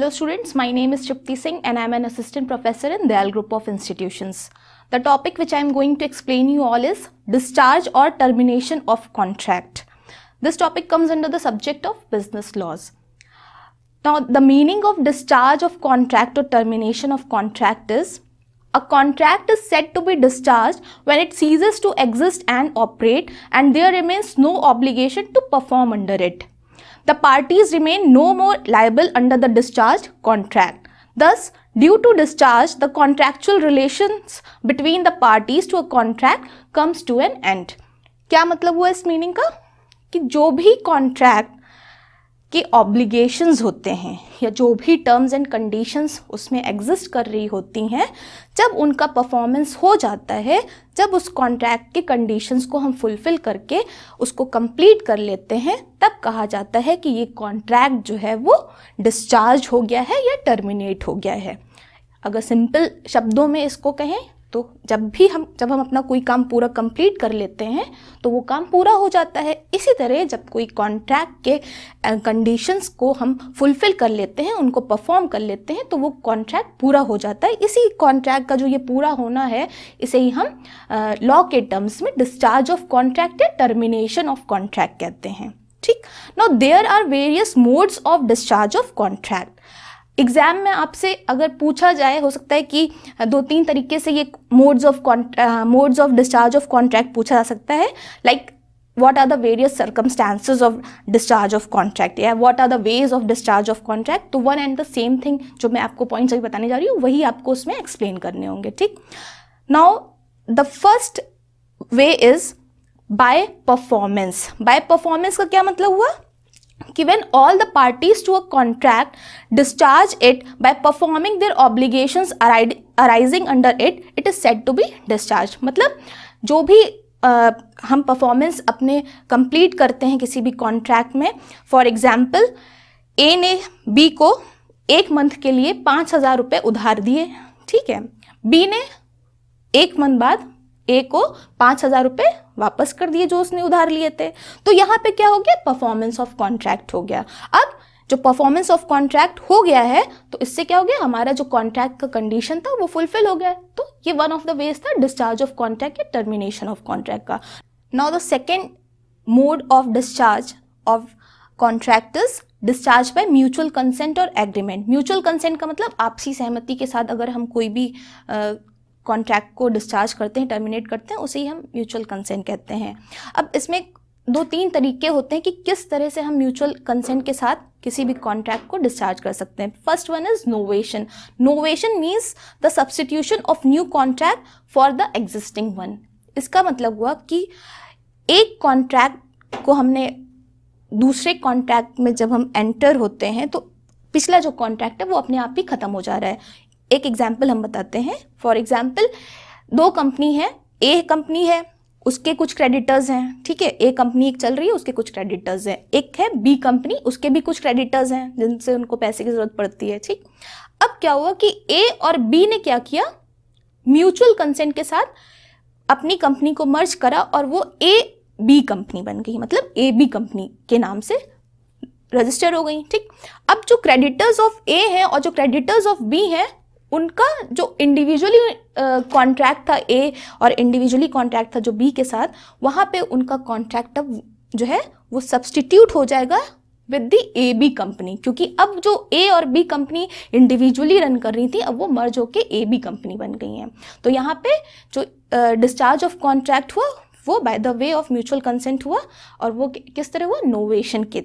Hello students, my name is Tripti Singh and I am an assistant professor in Dayal Group of Institutions. The topic which I am going to explain you all is discharge or termination of contract. This topic comes under the subject of business laws. Now the meaning of discharge of contract or termination of contract is a contract is said to be discharged when it ceases to exist and operate and there remains no obligation to perform under it. The parties remain no more liable under the discharged contract. Thus, due to discharge, the contractual relations between the parties to a contract comes to an end. क्या मतलब हुआ इस meaning का कि जो भी contract के obligations होते हैं या जो भी टर्म्स एंड कंडीशंस उसमें एग्जिस्ट कर रही होती हैं, जब उनका परफॉर्मेंस हो जाता है, जब उस कॉन्ट्रैक्ट के कंडीशंस को हम फुलफिल करके उसको कंप्लीट कर लेते हैं, तब कहा जाता है कि ये कॉन्ट्रैक्ट जो है वो डिस्चार्ज हो गया है या टर्मिनेट हो गया है. अगर सिंपल शब्दों में इसको कहें तो जब हम अपना कोई काम पूरा कंप्लीट कर लेते हैं तो वो काम पूरा हो जाता है. इसी तरह जब कोई कॉन्ट्रैक्ट के कंडीशंस को हम फुलफिल कर लेते हैं, उनको परफॉर्म कर लेते हैं, तो वो कॉन्ट्रैक्ट पूरा हो जाता है. इसी कॉन्ट्रैक्ट का जो ये पूरा होना है, इसे ही हम लॉ के टर्म्स में डिस्चार्ज ऑफ कॉन्ट्रैक्ट या टर्मिनेशन ऑफ कॉन्ट्रैक्ट कहते हैं. ठीक. Now there are various modes of discharge of contract. Exam में आपसे अगर पूछा जाए, हो सकता है कि 2-3 तरीके से ये modes of discharge of contract पूछा जा सकता है. Like what are the various circumstances of discharge of contract या what are the ways of discharge of contract. तो one and the same thing जो मैं आपको पॉइंट्स अभी बताने जा रही हूँ वही आपको उसमें एक्सप्लेन करने होंगे. ठीक. Now the first way is by performance. By performance का क्या मतलब हुआ कि when all the parties to a contract discharge it by performing their obligations arising under it, it is said to be discharged. मतलब जो भी हम performance अपने कंप्लीट करते हैं किसी भी कॉन्ट्रैक्ट में, फॉर एग्जाम्पल ए ने बी को 1 मंथ के लिए 5,000 रुपये उधार दिए. ठीक है. बी ने 1 मंथ बाद ए को 5,000 रुपये वापस कर दिए जो उसने उधार लिए थे. तो यहाँ पे क्या हो गया? परफॉर्मेंस ऑफ कॉन्ट्रैक्ट हो गया. अब जो परफॉर्मेंस ऑफ कॉन्ट्रैक्ट हो गया है तो इससे क्या हो गया? हमारा जो कॉन्ट्रैक्ट का कंडीशन था वो फुलफिल हो गया. तो ये वन ऑफ द वेज था डिस्चार्ज ऑफ कॉन्ट्रैक्ट या टर्मिनेशन ऑफ कॉन्ट्रैक्ट का. Now the second mode of discharge of contract is discharge by mutual consent और एग्रीमेंट. म्यूचुअल कंसेंट का मतलब आपसी सहमति के साथ अगर हम कोई भी कॉन्ट्रैक्ट को डिस्चार्ज करते हैं, टर्मिनेट करते हैं, उसे ही हम म्यूचुअल कंसेंट कहते हैं. अब इसमें 2-3 तरीके होते हैं कि किस तरह से हम म्यूचुअल कंसेंट के साथ किसी भी कॉन्ट्रैक्ट को डिस्चार्ज कर सकते हैं. First one is novation. Novation means the substitution of new contract for the existing one. इसका मतलब हुआ कि एक कॉन्ट्रैक्ट को हमने दूसरे कॉन्ट्रैक्ट में जब हम एंटर होते हैं तो पिछला जो कॉन्ट्रैक्ट है वो अपने आप ही खत्म हो जा रहा है. एक एग्जाम्पल हम बताते हैं. फॉर एग्जाम्पल 2 कंपनी है. ए कंपनी है, उसके कुछ क्रेडिटर्स हैं. ठीक है. ए कंपनी एक चल रही है, उसके कुछ क्रेडिटर्स हैं. एक है बी कंपनी, उसके भी कुछ क्रेडिटर्स हैं जिनसे उनको पैसे की जरूरत पड़ती है. ठीक. अब क्या हुआ कि ए और बी ने क्या किया? म्यूचुअल कंसेंट के साथ अपनी कंपनी को मर्ज करा और वो ए बी कंपनी बन गई. मतलब ए बी कंपनी के नाम से रजिस्टर हो गई. ठीक. अब जो क्रेडिटर्स ऑफ ए हैं और जो क्रेडिटर्स ऑफ बी हैं, उनका जो इंडिविजुअली कॉन्ट्रैक्ट था ए और इंडिविजुअली कॉन्ट्रैक्ट था जो बी के साथ, वहाँ पे उनका कॉन्ट्रैक्ट अब जो है वो सब्स्टिट्यूट हो जाएगा with the A B company. क्योंकि अब जो ए और बी कंपनी इंडिविजुअली रन कर रही थी, अब वो मर्ज होके ए बी कंपनी बन गई हैं. तो यहाँ पे जो डिस्चार्ज ऑफ कॉन्ट्रैक्ट हुआ वो by the way of mutual consent हुआ. और वो किस तरह हुआ? नोवेशन के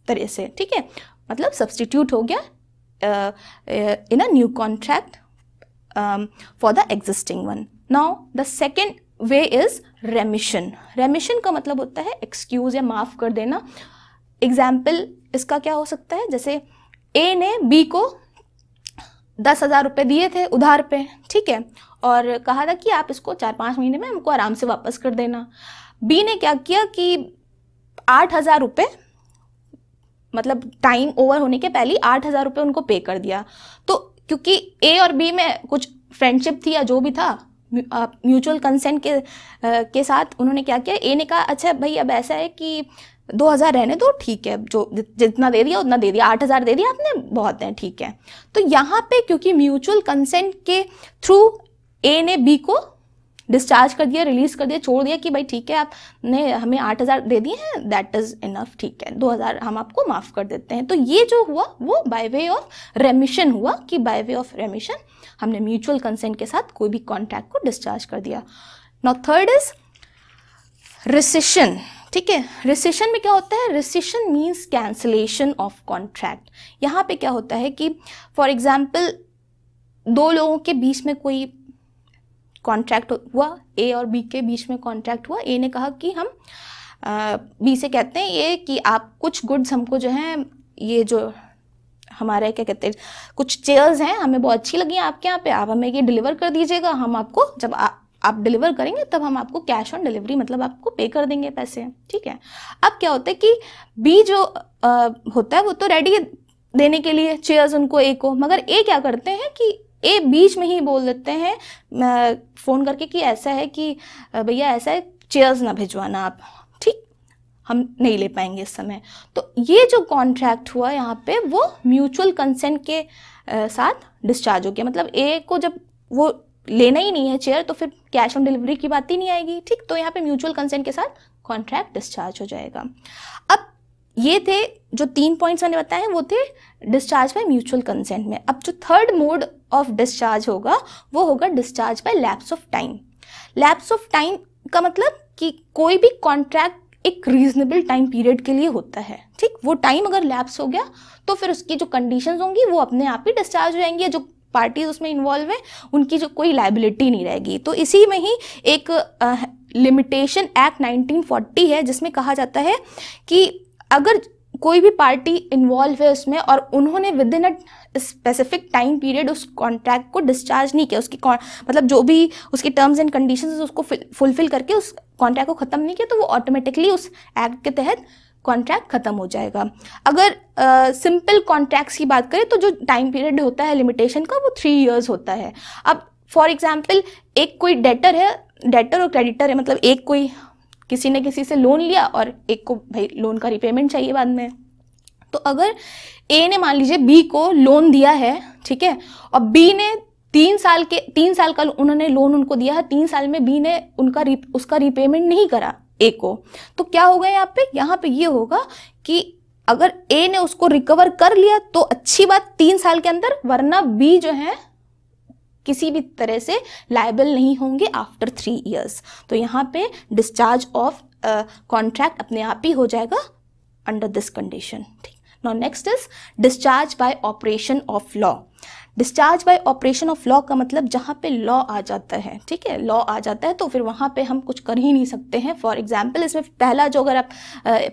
तरह से. ठीक है. मतलब सब्स्टिट्यूट हो गया in a new contract for the existing one. Now the second way is remission. Remission का मतलब होता है excuse या माफ़ कर देना. एग्जाम्पल इसका क्या हो सकता है? जैसे ए ने बी को 10,000 रुपये दिए थे उधार पे. ठीक है. और कहा था कि आप इसको 4-5 महीने में हमको आराम से वापस कर देना. बी ने क्या किया कि 8,000 रुपये, मतलब टाइम ओवर होने के पहले 8,000 रुपये उनको पे कर दिया. तो क्योंकि ए और बी में कुछ फ्रेंडशिप थी या जो भी था, म्यूचुअल कंसेंट के साथ उन्होंने क्या किया, ए ने कहा अच्छा भाई अब ऐसा है कि 2000 रहने दो, ठीक है, जो जितना दे दिया उतना दे दिया, 8000 दे दिया आपने, बहुत है, ठीक है। तो यहाँ पे क्योंकि म्यूचुअल कंसेंट के थ्रू ए ने बी को डिस्चार्ज कर दिया, रिलीज कर दिया, छोड़ दिया कि भाई ठीक है आपने हमें 8000 दे दिए हैं, दैट इज इनफ, ठीक है, 2000 हम आपको माफ कर देते हैं। तो ये जो हुआ वो बाय वे ऑफ रेमिशन हुआ, कि बाय वे ऑफ रेमिशन हमने म्यूचुअल कंसेंट के साथ कोई भी कॉन्ट्रैक्ट को डिस्चार्ज कर दिया। Now third is rescission. ठीक है, रिसिशन में क्या होता है, rescission means cancellation of contract. यहाँ पे क्या होता है कि फॉर एग्जाम्पल दो लोगों के बीच में कोई कॉन्ट्रैक्ट हुआ, ए और बी के बीच में कॉन्ट्रैक्ट हुआ। ए ने कहा कि हम बी से कहते हैं ये कि आप कुछ गुड्स हमको जो हैं, ये जो हमारे क्या कहते हैं कुछ चेयर्स हैं हमें बहुत अच्छी लगी आपके यहाँ पे, आप हमें ये डिलीवर कर दीजिएगा, हम आपको जब आप डिलीवर करेंगे तब हम आपको कैश ऑन डिलीवरी मतलब आपको पे कर देंगे पैसे। ठीक है, अब क्या होता है कि बी जो होता है वो तो रेडी है देने के लिए चेयर्स उनको ए को, मगर ए क्या करते हैं कि ए बीच में ही बोल देते हैं फ़ोन करके कि ऐसा है कि भैया ऐसा है चेयर्स ना भिजवाना आप, ठीक, हम नहीं ले पाएंगे इस समय। तो ये जो कॉन्ट्रैक्ट हुआ यहाँ पे वो म्यूचुअल कंसेंट के साथ डिस्चार्ज हो गया। मतलब ए को जब वो लेना ही नहीं है चेयर तो फिर कैश ऑन डिलीवरी की बात ही नहीं आएगी। ठीक, तो यहाँ पे म्यूचुअल कंसेंट के साथ कॉन्ट्रैक्ट डिस्चार्ज हो जाएगा। अब ये थे जो 3 पॉइंट्स मैंने बताए वो थे डिस्चार्ज बाय म्यूचुअल कंसेंट में। अब जो थर्ड मोड ऑफ डिस्चार्ज होगा वो होगा discharge by lapse of time. Lapse of time का मतलब कि कोई भी कॉन्ट्रैक्ट एक रीजनेबल टाइम पीरियड के लिए होता है। ठीक, वो टाइम अगर लैप्स हो गया तो फिर उसकी जो कंडीशंस होंगी वो अपने आप ही डिस्चार्ज हो जाएंगी, जो पार्टीज उसमें इन्वॉल्व है उनकी जो कोई लायबिलिटी नहीं रहेगी। तो इसी में ही एक लिमिटेशन एक्ट 1940 है जिसमें कहा जाता है कि अगर कोई भी पार्टी इन्वॉल्व है उसमें और उन्होंने with in a specific time period उस कॉन्ट्रैक्ट को डिस्चार्ज नहीं किया, उसकी मतलब जो भी उसकी टर्म्स एंड कंडीशंस उसको फुलफिल करके उस कॉन्ट्रैक्ट को ख़त्म नहीं किया तो वो ऑटोमेटिकली उस एक्ट के तहत कॉन्ट्रैक्ट खत्म हो जाएगा। अगर सिंपल कॉन्ट्रैक्ट्स की बात करें तो जो टाइम पीरियड होता है लिमिटेशन का वो 3 इयर्स होता है। अब फॉर एग्जांपल एक कोई डेटर है, डेटर और क्रेडिटर है, मतलब एक कोई किसी ने किसी से लोन लिया और एक को भाई लोन का रिपेमेंट चाहिए बाद में। तो अगर ए ने मान लीजिए बी को लोन दिया है, ठीक है, और बी ने 3 साल का उन्होंने लोन उनको दिया है, 3 साल में बी ने उसका रिपेमेंट नहीं करा ए को, तो क्या होगा यहाँ पे ये होगा कि अगर ए ने उसको रिकवर कर लिया तो अच्छी बात 3 साल के अंदर, वरना बी जो है किसी भी तरह से लायबल नहीं होंगे आफ्टर 3 इयर्स। तो यहाँ पे डिस्चार्ज ऑफ कॉन्ट्रैक्ट अपने आप ही हो जाएगा अंडर दिस कंडीशन। ठीक, now next is discharge by operation of law. Discharge by operation of law का मतलब जहाँ पे लॉ आ जाता है, ठीक है, लॉ आ जाता है तो फिर वहाँ पे हम कुछ कर ही नहीं सकते हैं। फॉर एग्जाम्पल इसमें पहला जो अगर आप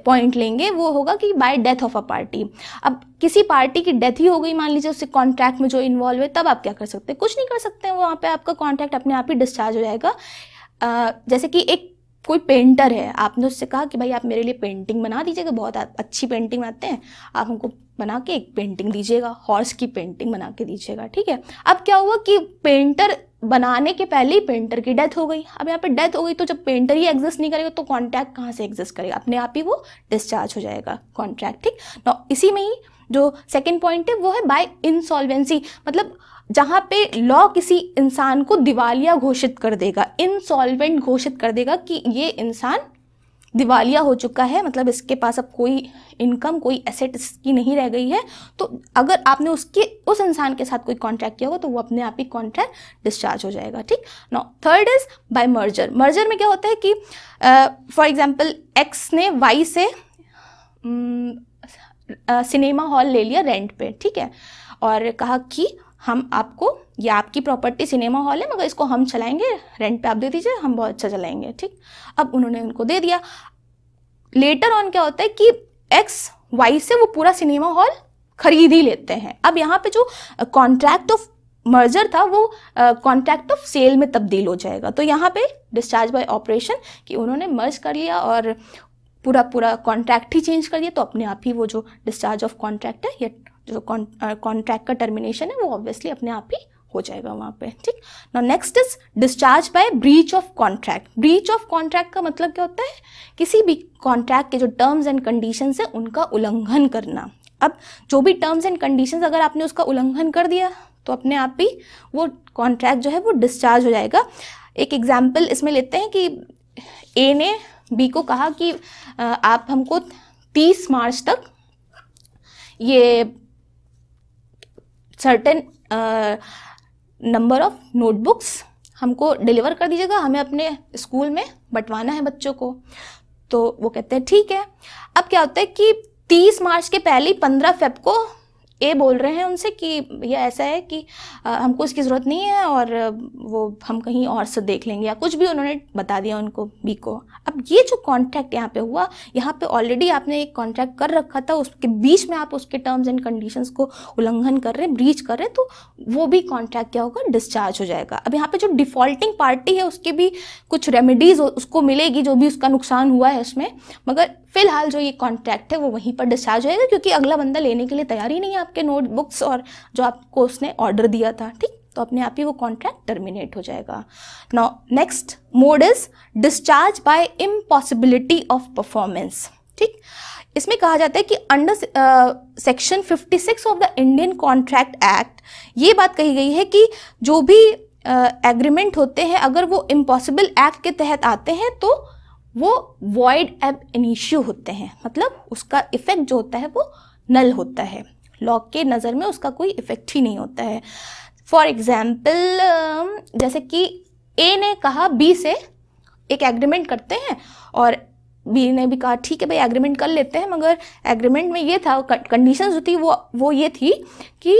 पॉइंट लेंगे वो होगा कि bye death of a party. अब किसी पार्टी की डेथ ही हो गई मान लीजिए उससे कॉन्ट्रैक्ट में जो इन्वॉल्व है, तब आप क्या कर सकते हैं, कुछ नहीं कर सकते हैं, वहाँ पे आपका कॉन्ट्रैक्ट अपने आप ही डिस्चार्ज हो जाएगा। जैसे कि एक कोई पेंटर है, आपने उससे कहा कि भाई आप मेरे लिए पेंटिंग बना दीजिएगा, बहुत अच्छी पेंटिंग बनाते हैं, आप हमको बना के एक पेंटिंग दीजिएगा, हॉर्स की पेंटिंग बना के दीजिएगा। ठीक है, अब क्या हुआ कि पेंटर बनाने के पहले ही पेंटर की डेथ हो गई। अब यहाँ पे डेथ हो गई तो जब पेंटर ही एग्जिस्ट नहीं करेगा तो कॉन्ट्रैक्ट कहाँ से एग्जिस्ट करेगा, अपने आप ही वो डिस्चार्ज हो जाएगा कॉन्ट्रैक्ट। ठीक, तो इसी में ही जो सेकेंड पॉइंट है वो है बाय इंसॉल्वेंसी, मतलब जहाँ पे लॉ किसी इंसान को दिवालिया घोषित कर देगा, इंसॉल्वेंट घोषित कर देगा कि ये इंसान दिवालिया हो चुका है, मतलब इसके पास अब कोई इनकम, कोई एसेट इसकी नहीं रह गई है। तो अगर आपने उस इंसान के साथ कोई कॉन्ट्रैक्ट किया होगा तो वो अपने आप ही कॉन्ट्रैक्ट डिस्चार्ज हो जाएगा। ठीक, now third is by merger. Merger में क्या होता है कि फॉर एग्जांपल एक्स ने वाई से सिनेमा हॉल ले लिया रेंट पे, ठीक है, और कहा कि हम आपको, ये आपकी प्रॉपर्टी सिनेमा हॉल है मगर इसको हम चलाएंगे, रेंट पे आप दे दीजिए, हम बहुत अच्छा चलाएंगे। ठीक, अब उन्होंने उनको दे दिया। लेटर ऑन क्या होता है कि एक्स वाई से वो पूरा सिनेमा हॉल खरीद ही लेते हैं। अब यहाँ पे जो कॉन्ट्रैक्ट ऑफ मर्जर था वो कॉन्ट्रैक्ट ऑफ सेल में तब्दील हो जाएगा। तो यहाँ पे डिस्चार्ज बाय ऑपरेशन कि उन्होंने मर्ज कर लिया और पूरा कॉन्ट्रैक्ट ही चेंज कर दिया, तो अपने आप ही वो जो डिस्चार्ज ऑफ कॉन्ट्रैक्ट है या जो कॉन्ट्रैक्ट का टर्मिनेशन है वो ऑब्वियसली अपने आप ही हो जाएगा वहाँ पे, ठीक। Now next is discharge by breach of contract. Breach of contract का मतलब क्या होता है? किसी भी कॉन्ट्रैक्ट के जो टर्म्स एंड कंडीशंस है उनका उल्लंघन करना। अब जो भी टर्म्स एंड कंडीशंस अगर आपने उसका उल्लंघन कर दिया तो अपने आप ही वो कॉन्ट्रैक्ट जो है वो डिस्चार्ज हो जाएगा। एक एग्जाम्पल इसमें लेते हैं कि ए ने बी को कहा कि आप हमको 30 मार्च तक ये सर्टेन नंबर ऑफ नोटबुक्स हमको डिलीवर कर दीजिएगा, हमें अपने स्कूल में बंटवाना है बच्चों को। तो वो कहते हैं ठीक है। अब क्या होता है कि 30 मार्च के पहले 15 फेब को ए बोल रहे हैं उनसे कि ये ऐसा है कि हमको इसकी ज़रूरत नहीं है और वो हम कहीं और से देख लेंगे, या कुछ भी उन्होंने बता दिया उनको बी को। अब ये जो कॉन्ट्रैक्ट यहाँ पे हुआ, यहाँ पे ऑलरेडी आपने एक कॉन्ट्रैक्ट कर रखा था, उसके बीच में आप उसके टर्म्स एंड कंडीशंस को उल्लंघन कर रहे हैं, ब्रीच कर रहे हैं, तो वो भी कॉन्ट्रैक्ट क्या होगा? डिस्चार्ज हो जाएगा। अब यहाँ पे जो डिफॉल्टिंग पार्टी है उसकी भी कुछ रेमेडीज उसको मिलेगी, जो भी उसका नुकसान हुआ है उसमें, मगर फिलहाल जो ये कॉन्ट्रैक्ट है वो वहीं पर डिस्चार्ज होएगा, क्योंकि अगला बंदा लेने के लिए तैयार ही नहीं है आपके नोटबुक्स और जो आपको उसने ऑर्डर दिया था, ठीक। तो अपने आप ही वो कॉन्ट्रैक्ट टर्मिनेट हो जाएगा। Now next mode is discharge by impossibility of performance, ठीक। इसमें कहा जाता है कि under section 56 of the Indian contract act ये बात कही गई है कि जो भी एग्रीमेंट होते हैं अगर वो इम्पॉसिबल एक्ट के तहत आते हैं तो वो वॉइड एब इनिशियो होते हैं, मतलब उसका इफेक्ट जो होता है वो नल होता है, लॉ के नज़र में उसका कोई इफेक्ट ही नहीं होता है। फॉर एग्जाम्पल जैसे कि ए ने कहा बी से एक एग्रीमेंट करते हैं और बी ने भी कहा ठीक है भाई एग्रीमेंट कर लेते हैं, मगर एग्रीमेंट में ये था, कंडीशंस जो थी वो ये थी कि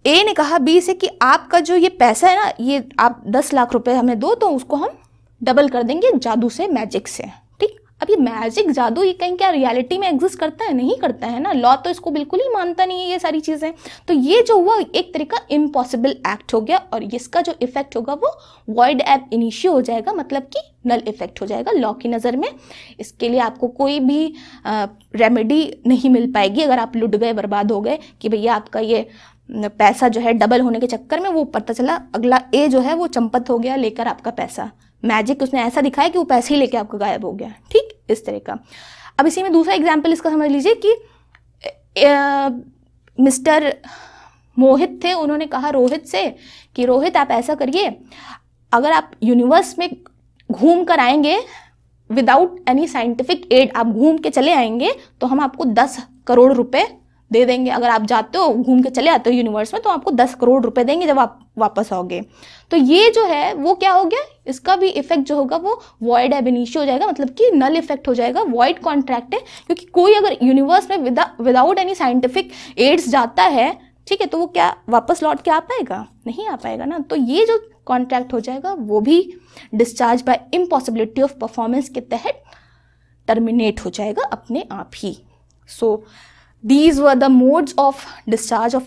ए ने कहा बी से कि आपका जो ये पैसा है ना, ये आप 10 लाख रुपए हमें दो तो उसको हम डबल कर देंगे जादू से, मैजिक से, ठीक। अब ये मैजिक जादू ये कहीं क्या रियलिटी में एग्जिस्ट करता है? नहीं करता है ना, लॉ तो इसको बिल्कुल ही मानता नहीं है ये सारी चीज़ें। तो ये जो हुआ एक तरीका इम्पॉसिबल एक्ट हो गया और इसका जो इफेक्ट होगा वो वॉइड एब इनिशियो हो जाएगा, मतलब कि नल इफेक्ट हो जाएगा लॉ की नज़र में। इसके लिए आपको कोई भी रेमेडी नहीं मिल पाएगी अगर आप लुट गए, बर्बाद हो गए कि भैया आपका ये पैसा जो है डबल होने के चक्कर में वो पता चला अगला ए जो है वो चंपत हो गया लेकर आपका पैसा, मैजिक उसने ऐसा दिखाया कि वो पैसे ही लेके आपका गायब हो गया, ठीक, इस तरह का। अब इसी में दूसरा एग्जाम्पल इसका समझ लीजिए कि मिस्टर मोहित थे, उन्होंने कहा रोहित से कि रोहित आप ऐसा करिए, अगर आप यूनिवर्स में घूम कर आएंगे विदाउट एनी साइंटिफिक एड, आप घूम के चले आएंगे तो हम आपको 10 करोड़ रुपए दे देंगे। अगर आप जाते हो घूम के चले आते हो यूनिवर्स में तो आपको 10 करोड़ रुपए देंगे जब आप वापस आओगे। तो ये जो है वो क्या हो गया, इसका भी इफेक्ट जो होगा वो वॉइड एब इनिशियो हो जाएगा, मतलब कि नल इफेक्ट हो जाएगा, वॉइड कॉन्ट्रैक्ट है, क्योंकि कोई अगर यूनिवर्स में विदाउट एनी साइंटिफिक एड्स जाता है, ठीक है, तो वो क्या वापस लौट के आ पाएगा? नहीं आ पाएगा ना। तो ये जो कॉन्ट्रैक्ट हो जाएगा वो भी discharge by impossibility of performance के तहत टर्मिनेट हो जाएगा अपने आप ही। सो these were the modes of discharge or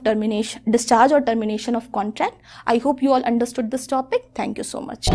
termination of contract. I hope you all understood this topic. Thank you so much.